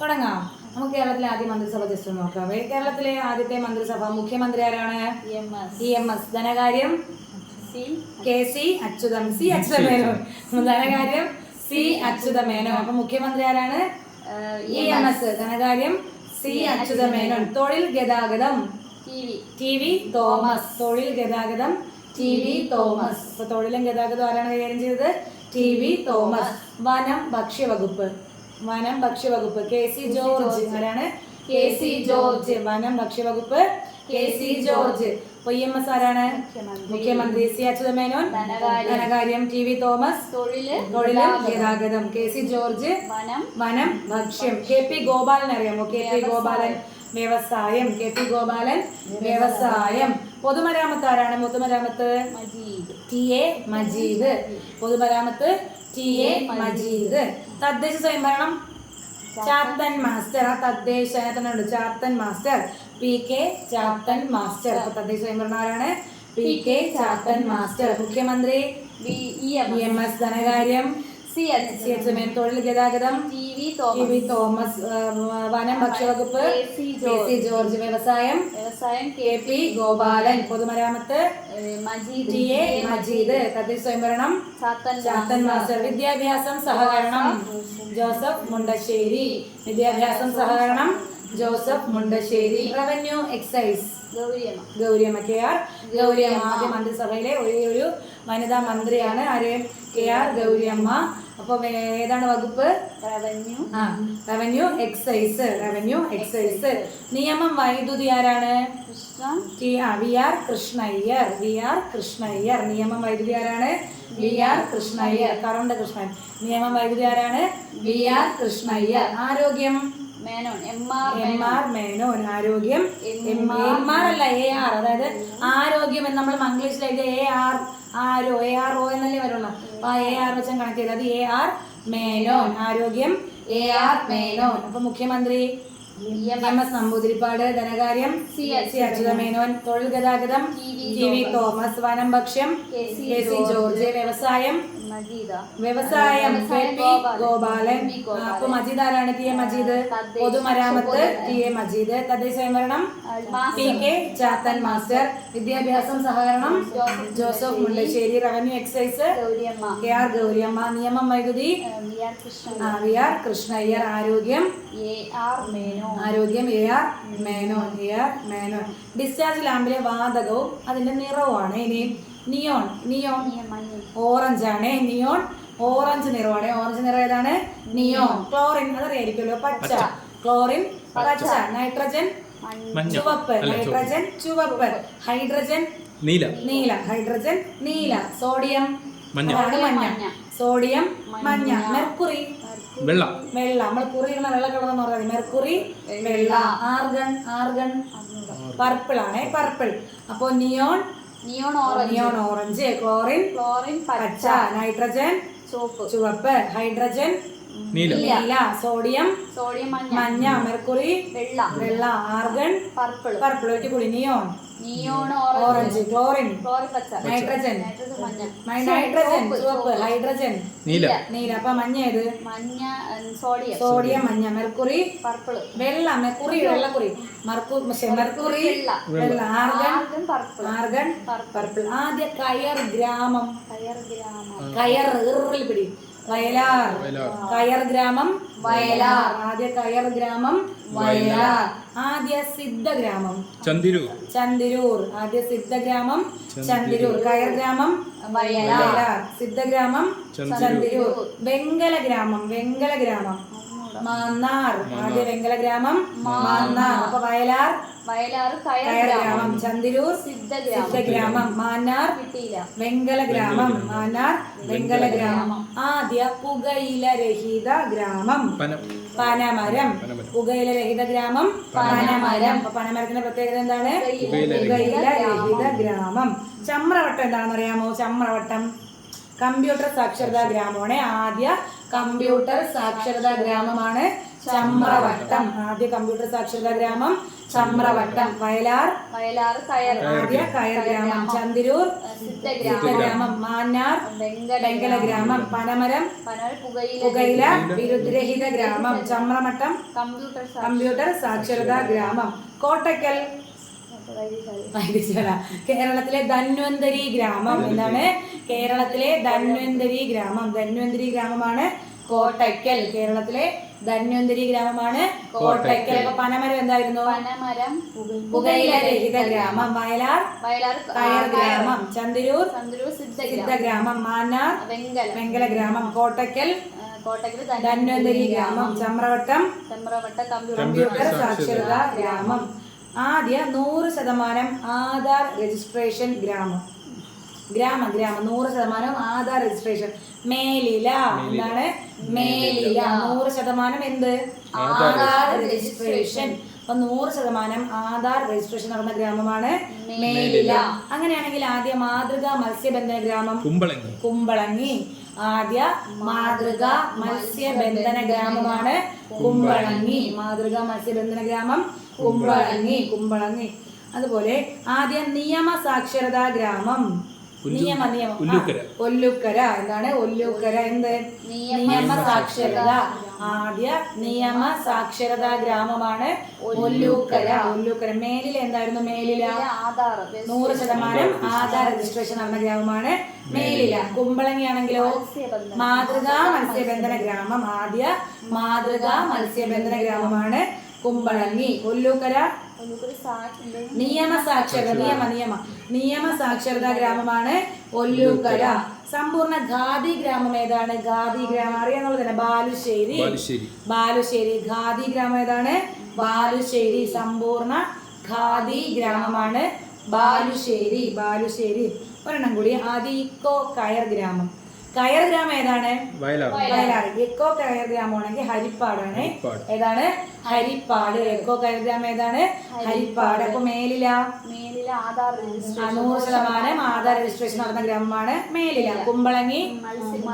തുടങ്ങാം. നമുക്ക് കേരളത്തിലെ ആദ്യ മന്ത്രിസഭ ജസ്റ്റ് നോക്കാം. കേരളത്തിലെ ആദ്യത്തെ മന്ത്രിസഭ മുഖ്യമന്ത്രി ആരാണ്? EMS. ധനകാര്യം KC അച്യുതമേനോൻ. ധനകാര്യം C അച്യുതമേനോൻ. അപ്പൊ മുഖ്യമന്ത്രി ആരാണ്? EMS. ധനകാര്യം C അച്യുതമേനോൻ. തൊഴിൽ ഗതാഗതം TV തോമസ്. തൊഴിൽ ഗതാഗതം TV തോമസ്. അപ്പൊ തൊഴിലും ഗതാഗതം ആരാണ് കൈകാര്യം ചെയ്തത്? TV തോമസ്. വനം ഭക്ഷ്യവകുപ്പ് KC ജോർജ്. ആരാണ്? KC George. വനം ഭക്ഷ്യവകുപ്പ് KC ജോർജ്. EMS ആരാണ്? മുഖ്യമന്ത്രി. C അച്യുതമേനോൻ. ധനകാര്യം TV തോമസ്. തൊഴിലും ഗതാഗതം KC ജോർജ്. വനം ഭക്ഷ്യം. KP ഗോപാലൻ അറിയാമോ? KP ഗോപാലൻ വ്യവസായം. KP ഗോപാലൻ വ്യവസായം. പൊതുമരാമത്ത് ആരാണ്? പൊതുമരാമത്ത് TA മജീദ്. പൊതുമരാമത്ത് TA മജീദ്. തദ്ദേശ സ്വയംഭരണം ചാത്തൻ മാസ്റ്റർ. ആ തദ്ദേശത്തിനുണ്ട് Chathan Master PK Chathan Master. അപ്പൊ തദ്ദേശ സ്വയംഭരണം ആരാണ്? PK Chathan Master. മുഖ്യമന്ത്രി EMS. ധനകാര്യം C അച്യുതമേനോൻ. തൊഴിൽ ഗതാഗതം TV തോമസ്. വനം ഭക്ഷ്യവകുപ്പ് KC ജോർജ്. വ്യവസായം KP ഗോപാലൻ. പൊതുമരാമത്ത് TA മജീദ്. തദ്ദേശ സ്വയംഭരണം ചാത്തൻ മാസ്റ്റർ. വിദ്യാഭ്യാസം സഹകരണം ജോസഫ് മുണ്ടശ്ശേരി. വിദ്യാഭ്യാസം സഹകരണം Joseph Mundassery. Revenue excise Gouriamma. KR Gouriamma. ആദ്യ മന്ത്രിസഭയിലെ ഒരു വനിതാ മന്ത്രിയാണ്. ആര്? KR ഗൗരിയമ്മ. അപ്പൊ ഏതാണ് വകുപ്പ്? Revenue excise. നിയമം വൈദ്യുതി ആരാണ്? VR കൃഷ്ണയ്യർ. നിയമം വൈദ്യുതി ആരാണ്? VR കൃഷ്ണയ്യർ. കറണ്ട് കൃഷ്ണൻ. നിയമം വൈദ്യുതി ആരാണ്? VR കൃഷ്ണയ്യർ. ആരോഗ്യം MR മേനോൻ. ആരോഗ്യം MR അല്ല AR. അതായത് ആരോഗ്യം എന്ന് നമ്മൾ മംഗ്ലീഷിൽ എഴുതിയ ARO എന്നല്ലേ വരുള്ളൂ. അപ്പൊ AR വെച്ചാൽ കണക്ട് ചെയ്ത് അത് AR മേനോൻ. ആരോഗ്യം AR മേനോൻ. അപ്പൊ മുഖ്യമന്ത്രി EMS നമ്പൂതിരിപ്പാട്. ധനകാര്യം C അച്യുതമേനോൻ. തൊഴിൽ ഗതാഗതം TV തോമസ്. വനം ഭക്ഷ്യം KC ജോർജ്. വ്യവസായം KP ഗോപാലൻ. അപ്പൊ മജീദ് ആരാണ്? TA മജീദ്. പൊതുമരാമത്ത് TA മജീദ്. തദ്ദേശ സ്വയംഭരണം PK ചാത്തൻ മാസ്റ്റർ. വിദ്യാഭ്യാസം സഹകരണം Joseph Mundassery. Revenue excise KR Gouriamma. നിയമം വൈദ്യുതി VR കൃഷ്ണയ്യർ. ആരോഗ്യം AR മേനോൻ. ഡിസ്ചാർജ് ലാമ്പിലെ വാതകവും അതിന്റെ നിറവുമാണ്. ഇനി നിയോൺ ഓറഞ്ച് ആണ്. നിയോൺ ഓറഞ്ച് നിറമാണ്. ഓറഞ്ച് നിറം ഏതാണ്? നിയോൺ. ക്ലോറിൻ അതറിയായിരിക്കുമല്ലോ. പച്ച. ക്ലോറിൻ പച്ച. നൈട്രജൻ ചുവപ്പ്. ഹൈഡ്രജൻ നീല. സോഡിയം മഞ്ഞ. മെർക്കുറി വെള്ള. നമ്മൾ കുറിയുന്ന വെള്ള കളർ എന്ന് പറയുന്നത് മെർക്കുറി വെള്ള. ആർഗൺ പർപ്പിൾ ആണ്. അപ്പൊ നിയോൺ ഓറഞ്ച്. ക്ലോറിൻ പച്ച. നൈട്രജൻ ചുവപ്പ്. ഹൈഡ്രജൻ നീല. സോഡിയം മഞ്ഞ. മെർക്കുറി വെള്ള. Argon purple. ഒറ്റ നിയോൺ ഓറഞ്ച്. ക്ലോറിൻ നൈട്രജൻ ചുവപ്പ്. ഹൈഡ്രജൻ നീല. അപ്പൊ മഞ്ഞ ഏത്? സോഡിയം മഞ്ഞ. മെർക്കുറി വെള്ള. വെള്ളക്കുറി. മെർക്കുറി വെള്ള. Argon purple. ആദ്യ കയർ ഗ്രാമം പിടി വയലാർ. കയർ ഗ്രാമം വയലാർ. ആദ്യ കയർ ഗ്രാമം വയലാർ. ആദ്യ സിദ്ധഗ്രാമം ചന്ദിരൂർ. ആദ്യ സിദ്ധഗ്രാമം ചന്ദിരൂർ. കയർ ഗ്രാമം വയലാർ. സിദ്ധഗ്രാമം ചന്ദിരൂർ. വെങ്കല ഗ്രാമം മാന്നാർ. ആദ്യ വെങ്കല ഗ്രാമം മാന്നാർ. അപ്പൊ വയലാർ കയർ ഗ്രാമം. ചന്ദിരൂർ സിദ്ധഗ്രാമം. മാന്നാർ വെങ്കല ഗ്രാമം. ആദ്യ പുകയില രഹിത ഗ്രാമം പനമരം. പുകയില രഹിത ഗ്രാമം പനമരം. അപ്പൊ പനമരത്തിന്റെ പ്രത്യേകത എന്താണ്? പുകയില രഹിത ഗ്രാമം. ചമ്രവട്ടം എന്താണെന്ന് അറിയാമോ? ചമ്രവട്ടം കമ്പ്യൂട്ടർ സാക്ഷരതാ ഗ്രാമമാണ്. ആദ്യ കമ്പ്യൂട്ടർ സാക്ഷരതാ ഗ്രാമമാണ് ചമ്രവട്ടം. ആദ്യ കമ്പ്യൂട്ടർ സാക്ഷരതാ ഗ്രാമം ചമ്രവട്ടം. വയലാർ ആദ്യ കയർ ഗ്രാമം. ചന്തിരൂർ ഗ്രാമം. മാന്നാർ വെങ്കല ഗ്രാമം. പനമരം പുകയില വിരുദ്ധരഹിത ഗ്രാമം. ചമ്രമട്ടം കമ്പ്യൂട്ടർ സാക്ഷരതാ ഗ്രാമം. കോട്ടയ്ക്കൽ കേരളത്തിലെ ധന്വന്തരി ഗ്രാമം. എന്താണ് കേരളത്തിലെ ധന്വന്തരി ഗ്രാമം? ധന്വന്തരി ഗ്രാമമാണ് കോട്ടയ്ക്കൽ. കേരളത്തിലെ ധന്വന്തരി ഗ്രാമമാണ് കോട്ടയ്ക്കൽ. അപ്പൊ പനമരം എന്തായിരുന്നു? പുകയില രഹിത ഗ്രാമം. വയലാർ കയർ ഗ്രാമം. ചന്തിരൂർ സിദ്ധ ഗ്രാമം. മാന്നാർ വെങ്കല ഗ്രാമം. കോട്ടയ്ക്കൽ ധന്വന്തരി ഗ്രാമം. ചമ്രവട്ടം കമ്പ്യൂട്ടർ സാക്ഷരതാ ഗ്രാമം. ആദ്യ 100% ആധാർ രജിസ്ട്രേഷൻ ഗ്രാമം. 100% ആധാർ രജിസ്ട്രേഷൻ. മേലില. എന്താണ് മേലില? 100% എന്ത്? ആധാർ രജിസ്ട്രേഷൻ. അപ്പൊ 100% ആധാർ രജിസ്ട്രേഷൻ നടന്ന ഗ്രാമമാണ് മേലില. അങ്ങനെയാണെങ്കിൽ ആദ്യ മാതൃകാ മത്സ്യബന്ധന ഗ്രാമം കുമ്പളങ്ങി. ആദ്യ മാതൃകാ മത്സ്യബന്ധന ഗ്രാമമാണ് കുമ്പളങ്ങി. മാതൃകാ മത്സ്യബന്ധന ഗ്രാമം കുമ്പളങ്ങി. അതുപോലെ ആദ്യ നിയമ സാക്ഷരതാ ഗ്രാമം ഒല്ലുക്കര. എന്താണ് ഒല്ലുക്കര? എന്ത്? നിയമ സാക്ഷരത. ആദ്യ നിയമ സാക്ഷരതാ ഗ്രാമമാണ് ഒല്ലൂക്കര. മേലില എന്തായിരുന്നു? മേലില 100% ആധാർ രജിസ്ട്രേഷൻ നടന്ന ഗ്രാമമാണ് മേലില. കുമ്പളങ്ങി ആണെങ്കിലോ മാതൃകാ മത്സ്യബന്ധന ഗ്രാമം. ആദ്യ മാതൃകാ മത്സ്യബന്ധന ഗ്രാമമാണ് കുമ്പളങ്ങി. ഒല്ലൂക്കര നിയമ സാക്ഷരതാ ഗ്രാമമാണ് ഒല്ലൂക്കര. സമ്പൂർണ്ണ ഖാദി ഗ്രാമം ഏതാണ്? ഖാദി ഗ്രാമം അറിയാന്നുള്ളത് തന്നെ ബാലുശ്ശേരി. ഖാദി ഗ്രാമം ഏതാണ്? ബാലുശ്ശേരി. സമ്പൂർണ്ണ ഖാദി ഗ്രാമമാണ് ബാലുശ്ശേരി. ഒരെണ്ണം കൂടി. ആദ്യ ഇക്കോ കയർ ഗ്രാമം. കയർ ഗ്രാമം ഏതാണ്? വയലാർ. എക്കോ കയർ ഗ്രാമമാണെങ്കിൽ ഹരിപ്പാടാണ്. ഏതാണ്? ഹരിപ്പാട്. എക്കോ കയർ ഗ്രാമം ഏതാണ്? ഹരിപ്പാട്. അപ്പൊ മേലില 100% ആധാർ രജിസ്ട്രേഷൻ നടന്ന ഗ്രാമമാണ് മേലില. കുമ്പളങ്ങി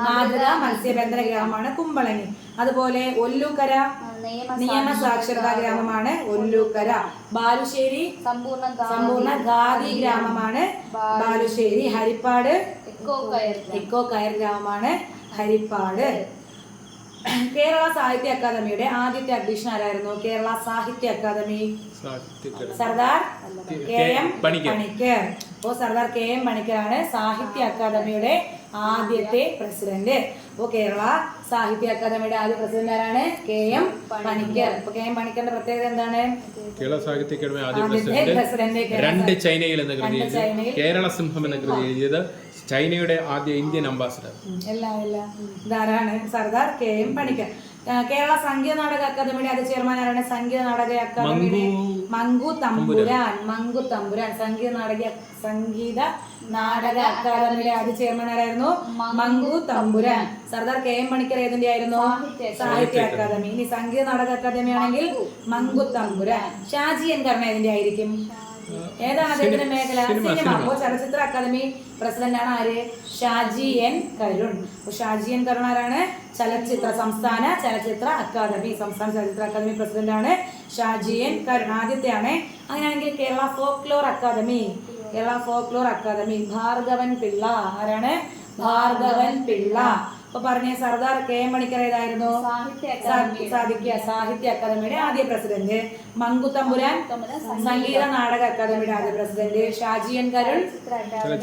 മാതൃകാ മത്സ്യബന്ധന ഗ്രാമമാണ് കുമ്പളങ്ങി. അതുപോലെ ഒല്ലൂക്കര നിയമ സാക്ഷരതാ ഗ്രാമമാണ് ഒല്ലൂക്കര. ബാലുശ്ശേരി സമ്പൂർണ്ണ ഖാദി ഗ്രാമമാണ് ബാലുശ്ശേരി. ഹരിപ്പാട് എക്കോ കയർ ഗ്രാമമാണ് ഹരിപ്പാട്. കേരള സാഹിത്യ അക്കാദമിയുടെ ആദ്യത്തെ അധ്യക്ഷൻ ആരായിരുന്നു? കേരള സാഹിത്യ അക്കാദമി സർദാർ കെ.എം. പണിക്കർ. അപ്പോ സർദാർ കെ.എം. പണിക്കറാണ് സാഹിത്യ അക്കാദമിയുടെ ആദ്യത്തെ പ്രസിഡന്റ്. അപ്പോൾ കേരള സാഹിത്യ അക്കാദമിയുടെ ആദ്യ പ്രസിഡന്റ് ആരാണ്? കെ.എം. പണിക്കർ. അപ്പൊ കെ.എം. പണിക്കറിന്റെ പ്രത്യേകത എന്താണ്? കേരള സാഹിത്യ അക്കാദമി ആദ്യ പ്രസിഡന്റ്. 2 ചൈനയിൽ എന്ന കൃതി എഴുതിയത്. കേരള സിംഹം എന്ന കൃതി എഴുതിയത് ചൈനയുടെ ആദ്യ ഇന്ത്യൻ അംബാസിഡർ. ഇതാരാണ്? സർദാർ കെ.എം. പണിക്കർ. കേരള സംഗീത നാടക അക്കാദമിയുടെ ആദ്യ ചെയർമാൻ ആരാണ്? സംഗീത നാടക അക്കാദമിയുടെ മങ്കു തമ്പുരാൻ. സംഗീത നാടക അക്കാദമിയുടെ ആദ്യ ചെയർമാൻ ആരായിരുന്നു? മങ്കു തമ്പുരാൻ. സർദാർ കെ.എം. പണിക്കർ ഏതിന്റെ ആയിരുന്നു? സാഹിത്യ അക്കാദമി. ഇനി സംഗീത നാടക അക്കാദമി ആണെങ്കിൽ മങ്കു തമ്പുരാൻ. ഷാജി എൻ കരുൺ ഏതിന്റെ ആയിരിക്കും? ഏതാണ് അദ്ദേഹത്തിന്റെ മേഖല? സിനിമ. അപ്പോ ചലച്ചിത്ര അക്കാദമി പ്രസിഡന്റ് ആണ് ആര്? ഷാജി എൻ കരുൺ. അപ്പൊ ഷാജി എൻ കരുൺ ആരാണ്? സംസ്ഥാന ചലച്ചിത്ര അക്കാദമി പ്രസിഡന്റ് ആണ് ഷാജി എൻ കരുൺ. ആദ്യത്തെയാണ്. അങ്ങനെയാണെങ്കിൽ കേരള ഫോക്ലോർ അക്കാദമി ഭാർഗവൻ പിള്ള. ആരാണ്? ഭാർഗവൻ പിള്ള. അപ്പൊ പറഞ്ഞ സർദാർ കെ.എം. പണിക്കർ ഏതായിരുന്നു? സാഹിത്യ അക്കാദമിയുടെ ആദ്യ പ്രസിഡന്റ്. മങ്കു തമ്പുരാൻ സംഗീത നാടക അക്കാദമിയുടെ ആദ്യ president. Shaji N Karun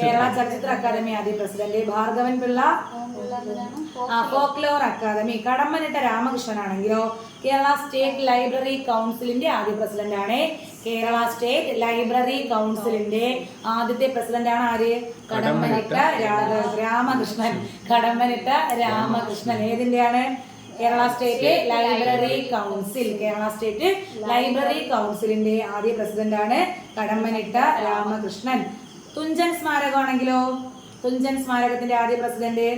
Kerala Chalachitra academy ആദ്യ president. Bhargavan Pillai folklore academy. Kadammanitta Ramakrishnan ആണെങ്കിലോ കേരള സ്റ്റേറ്റ് ലൈബ്രറി കൗൺസിലിന്റെ ആദ്യ പ്രസിഡന്റ് ആണ്. കേരള സ്റ്റേറ്റ് ലൈബ്രറി കൗൺസിലിന്റെ ആദ്യത്തെ പ്രസിഡന്റ് ആണ് ആര്? കടമ്പനിട്ട രാമകൃഷ്ണൻ. ഏതിന്റെയാണ്? കേരള സ്റ്റേറ്റ് ലൈബ്രറി കൗൺസിലിന്റെ ആദ്യ പ്രസിഡന്റ് ആണ് കടമ്പനിട്ട രാമകൃഷ്ണൻ. തുഞ്ചൻ സ്മാരകമാണെങ്കിലോ തുഞ്ചൻ സ്മാരകത്തിന്റെ ആദ്യ പ്രസിഡന്റ്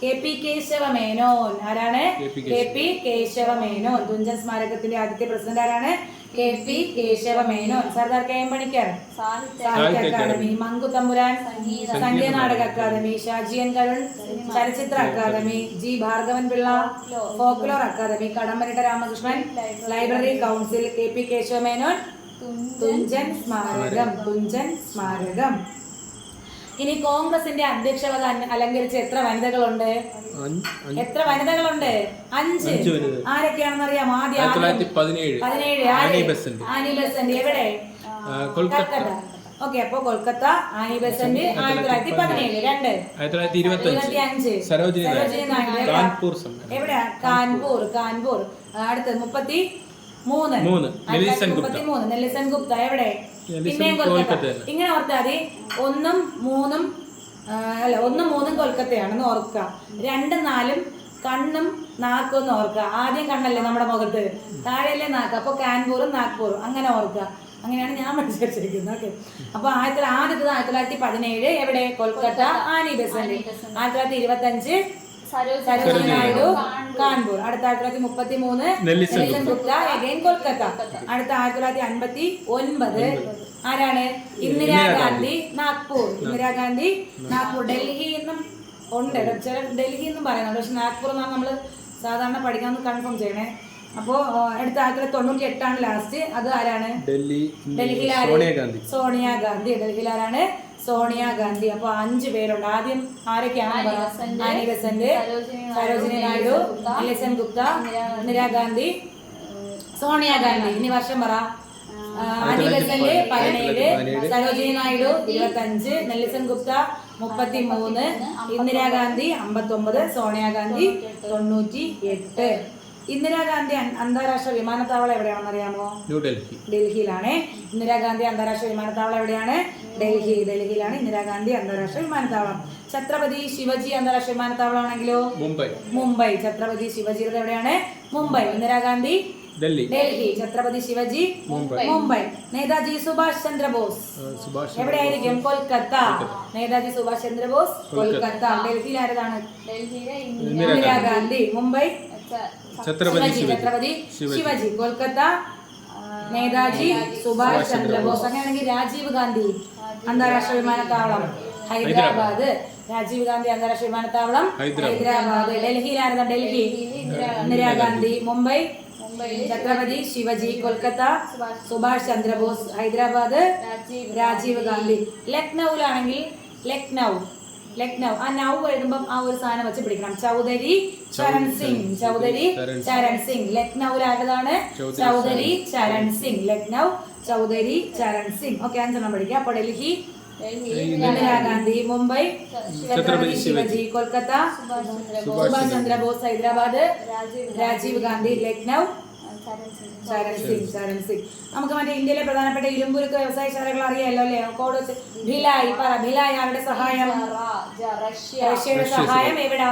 KP കേശവ മേനോൻ. ആരാണ്? KP കേശവ മേനോൻ. തുഞ്ചൻ സ്മാരകത്തിന്റെ ആദ്യത്തെ പ്രസിഡന്റ് ആരാണ്? KP കേശവ മേനോൻ. സർദാർ KM പണിക്കർ സാഹിത്യ അക്കാദമി. മങ്കു തമ്പുരാൻ Sangeetha Nataka academy. Shaji N Karun Chalachitra academy. G Bhargavan Pillai folklore academy. Kadammanitta Ramakrishnan library council. KP Kesava Menon Thunchan സ്മാരകം. തുഞ്ചൻ സ്മാരകം. ഇനി കോൺഗ്രസിന്റെ അധ്യക്ഷ പദ അലങ്കരിച്ച എത്ര വനിതകളുണ്ട്? എത്ര വനിതകളുണ്ട്? 5. ആരൊക്കെയാണെന്ന് അറിയാമോ? ആദ്യം 17. Annie Besant. എവിടെ? കൽക്കട്ട. ഓക്കെ, അപ്പൊ കൊൽക്കത്ത. Annie Besant 1917. 1925 സരോജിനി നായിഡു. എവിടെയാ? കാൺപൂർ. അടുത്ത് 33 നെൽസൺ ഗുപ്ത. എവിടെ? പിന്നെയും കൊൽക്കത്ത. ഇങ്ങനെ ഓർത്താൽ മതി. 1ഉം 3ഉം 1ഉം 3ഉം കൊൽക്കത്തയാണെന്ന് ഓർക്കുക. 2ഉം 4ഉം കണ്ണും നാക്കും എന്ന് ഓർക്കുക. ആദ്യം കണ്ണല്ലേ നമ്മുടെ മുഖത്ത്, താഴെയല്ലേ നാക്ക്. അപ്പൊ കാൺപൂറും നാഗ്പൂറും അങ്ങനെ ഓർക്കുക. അങ്ങനെയാണ് ഞാൻ മനസ്സിലാക്കിയിരിക്കുന്നത്. ഓക്കെ, അപ്പൊ ആദ്യത്തേത് 1917. എവിടെ? കൊൽക്കത്ത. Annie Besant. 1925 സരോജിനി നായിഡു കാൺപൂർ. അടുത്ത 1933 നെൽസൺ ഗുപ്ത അഗൈൻ കൊൽക്കത്ത. അടുത്ത 1959 ആരാണ്? ഇന്ദിരാഗാന്ധി നാഗ്പൂർ. ഡൽഹി എന്നും ഉണ്ട്, ചില ഡൽഹി എന്നും പറയുന്നുണ്ട്, പക്ഷെ നാഗ്പൂർ എന്നാണ് നമ്മൾ സാധാരണ പഠിക്കാമെന്ന് കൺഫേം ചെയ്യണേ. അപ്പോ അടുത്ത 1998 ലാസ്റ്റ്. അത് ആരാണ്? ഡൽഹിയിൽ സോണിയാഗാന്ധി. ഡൽഹിയിലാരാണ്? സോണിയാഗാന്ധി. അപ്പൊ 5 പേരുണ്ട്. ആദ്യം ആരൊക്കെയാണ്? Annie Besant, Sarojini Naidu, Nelson Gupta, Indira Gandhi, Sonia Gandhi. ഇനി വർഷം പറ. Annie Besant 17, Sarojini Naidu 25, Nelson Gupta 33, Indira Gandhi 59, Sonia Gandhi 98. Indira Gandhi അന്താരാഷ്ട്ര വിമാനത്താവളം എവിടെയാണെന്ന് അറിയാമോ? ഡൽഹിയിലാണ്. ഇന്ദിരാഗാന്ധി അന്താരാഷ്ട്ര വിമാനത്താവളം എവിടെയാണ്? ഡൽഹിയിലാണ് ഇന്ദിരാഗാന്ധി അന്താരാഷ്ട്ര വിമാനത്താവളം. ഛത്രപതി ശിവജി അന്താരാഷ്ട്ര വിമാനത്താവളം ആണെങ്കിലോ? മുംബൈ. ഛത്രപതി ശിവജിയുടെ എവിടെയാണ്? മുംബൈ. ഇന്ദിരാഗാന്ധി ഡൽഹി. ഛത്രപതി ശിവജി മുംബൈ. നേതാജി സുഭാഷ് ചന്ദ്രബോസ് എവിടെയായിരിക്കും? കൊൽക്കത്ത. നേതാജി സുഭാഷ് ചന്ദ്രബോസ് കൊൽക്കത്ത. ഡൽഹിയിൽ ആരതാണ്? ഇന്ദിരാഗാന്ധി. മുംബൈ ഛത്രപതി ശിവജി. കൊൽക്കത്ത നേതാജി സുഭാഷ് ചന്ദ്രബോസ്. അങ്ങനെയാണെങ്കിൽ രാജീവ് ഗാന്ധി അന്താരാഷ്ട്ര വിമാനത്താവളം ഹൈദരാബാദ്. രാജീവ് ഗാന്ധി അന്താരാഷ്ട്ര വിമാനത്താവളം ഹൈദരാബാദ്. ഡൽഹിയിലായിരുന്നു? ഡൽഹി ഇന്ദിരാഗാന്ധി. മുംബൈ ഛത്രപതി ശിവജി. കൊൽക്കത്ത സുഭാഷ് ചന്ദ്രബോസ്. ഹൈദരാബാദ് രാജീവ് ഗാന്ധി. ലക്നൌവിലാണെങ്കിൽ ലക്നൗ. ആ നൗ എഴുതുമ്പം ആ ഒരു സാധനം വെച്ച് പിടിക്കണം. ചൗധരി ചരൺ സിംഗ്. ലക്നൌവിലാരതാണ്? ചൗധരി ചരൺ സിംഗ്. ലക്നൗ ചൗധരി ചരൺ സിംഗ്. ഓക്കെ, 5 പഠിക്കാം. അപ്പൊ ഡൽഹി ഇന്ദിരാഗാന്ധി, മുംബൈ ഛത്രപതി ശിവജി, കൊൽക്കത്ത സുഭാഷ് ചന്ദ്രബോസ്, ഹൈദരാബാദ് രാജീവ് ഗാന്ധി, ലക്നൗ ചരൺ സിംഗ്. നമുക്ക് മറ്റേ ഇന്ത്യയിലെ പ്രധാനപ്പെട്ട ഇരുമ്പുരുക്ക് വ്യവസായശാലകൾ അറിയാമല്ലോ അല്ലേ? കോഡ് വെച്ച് ഭിലായ് പറ. ഭിലായ് ആരുടെ സഹായം? റഷ്യയുടെ സഹായം. എവിടാ?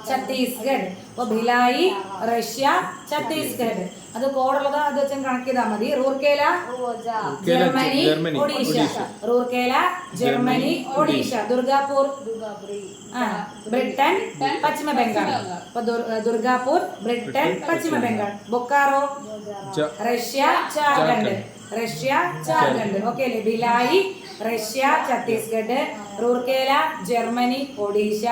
ഛത്തീസ്ഗഡ്. അപ്പൊ ഭിലായി റഷ്യ, ഛത്തീസ്ഗഡ്. അത് കോഡുള്ളത് അത് വെച്ച് കണക്ട് ചെയ്താൽ മതി. റൂർക്കേല ജർമ്മനി, ഒഡീഷ. ദുർഗാപൂർ ബ്രിട്ടൻ, പശ്ചിമ ബംഗാൾ. അപ്പൊ ദുർഗാപൂർ ബ്രിട്ടൻ, പശ്ചിമ ബംഗാൾ. ബൊക്കാറോ റഷ്യ, ജാർഖണ്ഡ്. ഓക്കെ അല്ലേ? Bhilai Russia, Chhattisgarh. Rourkela Germany, Odisha.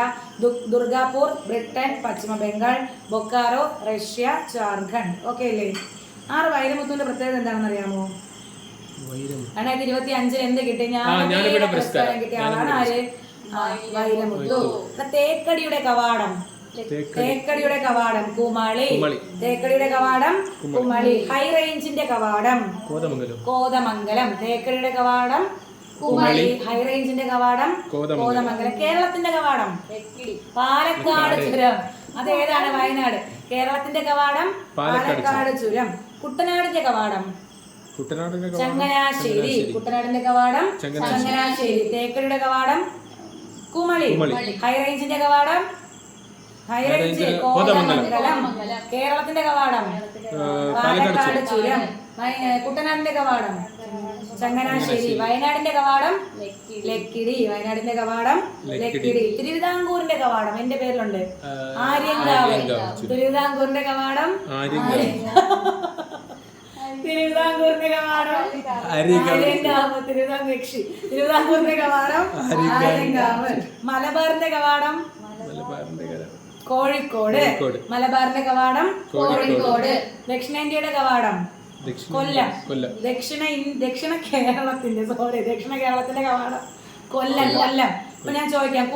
Durgapur Britain, പശ്ചിമ ബംഗാൾ. ബൊക്കാറോ റഷ്യ, ജാർഖണ്ഡ്. ഓക്കെ അല്ലേ? 6 വൈരമുത്തുവിന്റെ പ്രത്യേകത എന്താണെന്ന് അറിയാമോ? 2025 എന്ത് കിട്ടി? പുരസ്കാരം കിട്ടിയ ആളാണ് ആര്? വൈരമുത്തു. തേക്കടിയുടെ കവാടം കുമളി. തേക്കടിയുടെ കവാടം കുമളി. ഹൈ റേഞ്ചിന്റെ കവാടം കോതമംഗലം. തേക്കടിയുടെ കവാടം കുമളി. ഹൈ റേഞ്ചിന്റെ കവാടം കോതമംഗലം. കേരളത്തിന്റെ കവാടം പാലക്കാട് ചുരം. അതേതാണ്? വയനാട്. കേരളത്തിന്റെ കവാടം പാലക്കാട് ചുരം. കുട്ടനാടിന്റെ കവാടം ചങ്ങനാശ്ശേരി. കുട്ടനാടിന്റെ കവാടം ചങ്ങനാശ്ശേരി. തേക്കടിയുടെ കവാടം കുമളി. ഹൈ റേഞ്ചിന്റെ കവാടം കോതമംഗലം. കേരളത്തിന്റെ കവാടം പാലക്കാട് ചുരം. കുട്ടനാടിന്റെ കവാടം ചങ്ങനാശ്ശേരി. വയനാടിന്റെ കവാടം ലക്കിടി. വയനാടിന്റെ കവാടം ലക്കിടി. തിരുവിതാംകൂറിന്റെ കവാടം എന്റെ പേരിലുണ്ട്, ആര്യങ്കാവ്. തിരുവിതാംകൂറിന്റെ കവാടം തിരുവിതാംകൂറിന്റെ കവാടം ആര്യങ്കാവ്. തിരുവിതാംകൂറിന്റെ കവാടം ആര്യങ്കാവ്. മലബാറിന്റെ കവാടം കോഴിക്കോട്. മലബാറിന്റെ കവാടം കോഴിക്കോട്. ദക്ഷിണേന്ത്യയുടെ കവാടം കൊല്ലം. ദക്ഷിണ കേരളത്തിന്റെ കവാടം കൊല്ലം. ഇപ്പൊ ഞാൻ ചോദിക്കാം,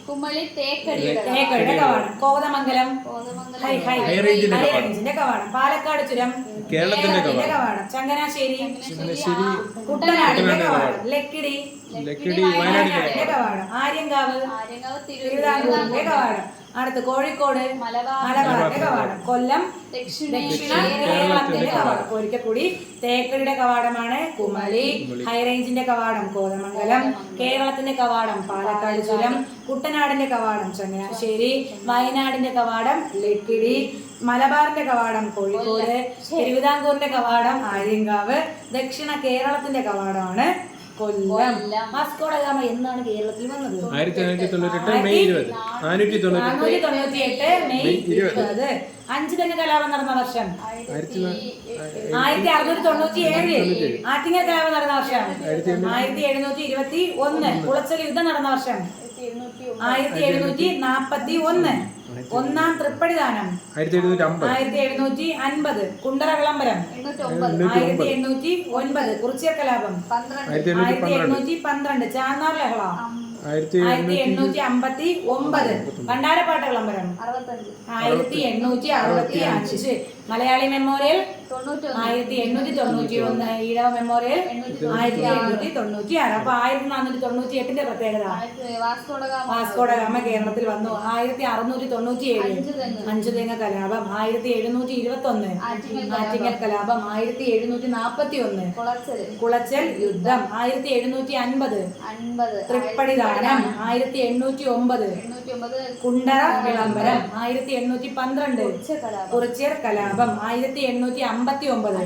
കുമളി തേക്കടിയുടെ കവാടം. കോതമംഗലം ഹൈറേഞ്ചിന്റെ കവാടം. പാലക്കാട് ചുരം കേരളത്തിന്റെ കവാടം. ചങ്ങനാശ്ശേരി കുട്ടനാടിന്റെ കവാടം. ലക്കിടി വയനാടിന്റെ കവാടം. ആര്യങ്കാവ് തിരുവിതാംകൂറിന്റെ കവാടം. അടുത്ത് കോഴിക്കോട് മലബാറിന്റെ കവാടം. കൊല്ലം ദക്ഷിണ കേരളത്തിന്റെ കവാടം. ഒരിക്കൽക്കൂടി, തേക്കടിയുടെ കവാടമാണ് കുമളി, ഹൈറേഞ്ചിന്റെ കവാടം കോതമംഗലം, കേരളത്തിന്റെ കവാടം പാലക്കാട് ചുരം, കുട്ടനാടിന്റെ കവാടം ചങ്ങനാശ്ശേരി, വയനാടിന്റെ കവാടം ലക്കിടി, മലബാറിന്റെ കവാടം കോഴിക്കോട്, തിരുവിതാംകൂറിന്റെ കവാടം ആര്യങ്കാവ്, ദക്ഷിണ കേരളത്തിന്റെ കവാടമാണ് കൊല്ലം. വാസ്കോ ഡ ഗാമ എന്നാണ് കേരളത്തിൽ വന്നത്? 1498 മെയ് 20. 498 മെയ് 20. അഞ്ചുതെങ്ങ് കലാപം നടന്ന വർഷം 1697. ആറ്റിങ്ങൽ കലാപം നടന്ന വർഷം 1721. കുളച്ചൽ യുദ്ധം നടന്ന വർഷം 1741. ഒന്നാം തൃപ്പടിദാനം 1750. കുണ്ടറ വിളംബരം 1809. കുറിച്യർ കലാപം 1812. ചാന്നാർ ലഹള 1859. ഭണ്ഡാരപ്പാട്ട വിളംബരം 1865. മലയാളി മെമ്മോറിയൽ 1891. ഈഴവ മെമ്മോറിയൽ 1896. അപ്പൊ 1498 പ്രത്യേകത വാസ്കോ ഡ ഗാമ കേരളത്തിൽ വന്നു. 1697 അഞ്ചുതെങ്ങ കലാപം. 1721 ആറ്റിങ്ങൽ കലാപം. 1741 കുളച്ചൽ യുദ്ധം. 1750 തൃപ്പടിദാനം. 1809 കുണ്ടറ വിളംബരം. 1812 കുറിച്യർ കലാപം. 1859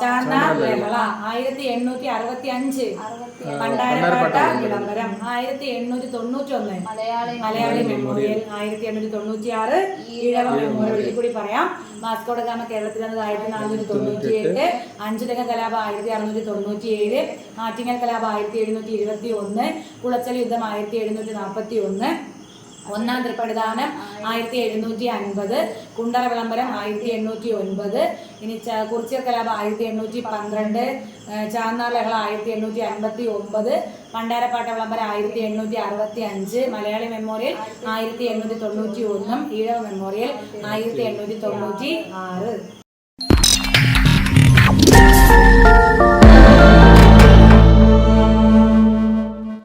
ചാന്നാർ ലഹള. 1865 ഭണ്ഡാരപ്പാട്ട വിളംബരം. 1891 മലയാളി മെമ്മോറിയൽ. 1896 ഈഴവ മെമ്മോറിയൽ. കൂടി പറയാം, വാസ്കോ ഡ ഗാമ കേരളത്തിൽ വന്നത് 1498. അഞ്ചുതെങ്ങ കലാപം 1697. ആറ്റിങ്ങൽ കലാപം 1721. കുളച്ചൽ യുദ്ധം 1741. ഒന്നാം തൃപ്പടിദാനം 1750. കുണ്ടറ വിളംബരം 1809. ഇനി കുറിച്യർ കലാപം 1812. ചാന്നാർ ലഹള 1859. ഭണ്ഡാരപ്പാട്ട വിളംബരം 1865. മലയാളി മെമ്മോറിയൽ 1891. ഈഴവ മെമ്മോറിയൽ 1896.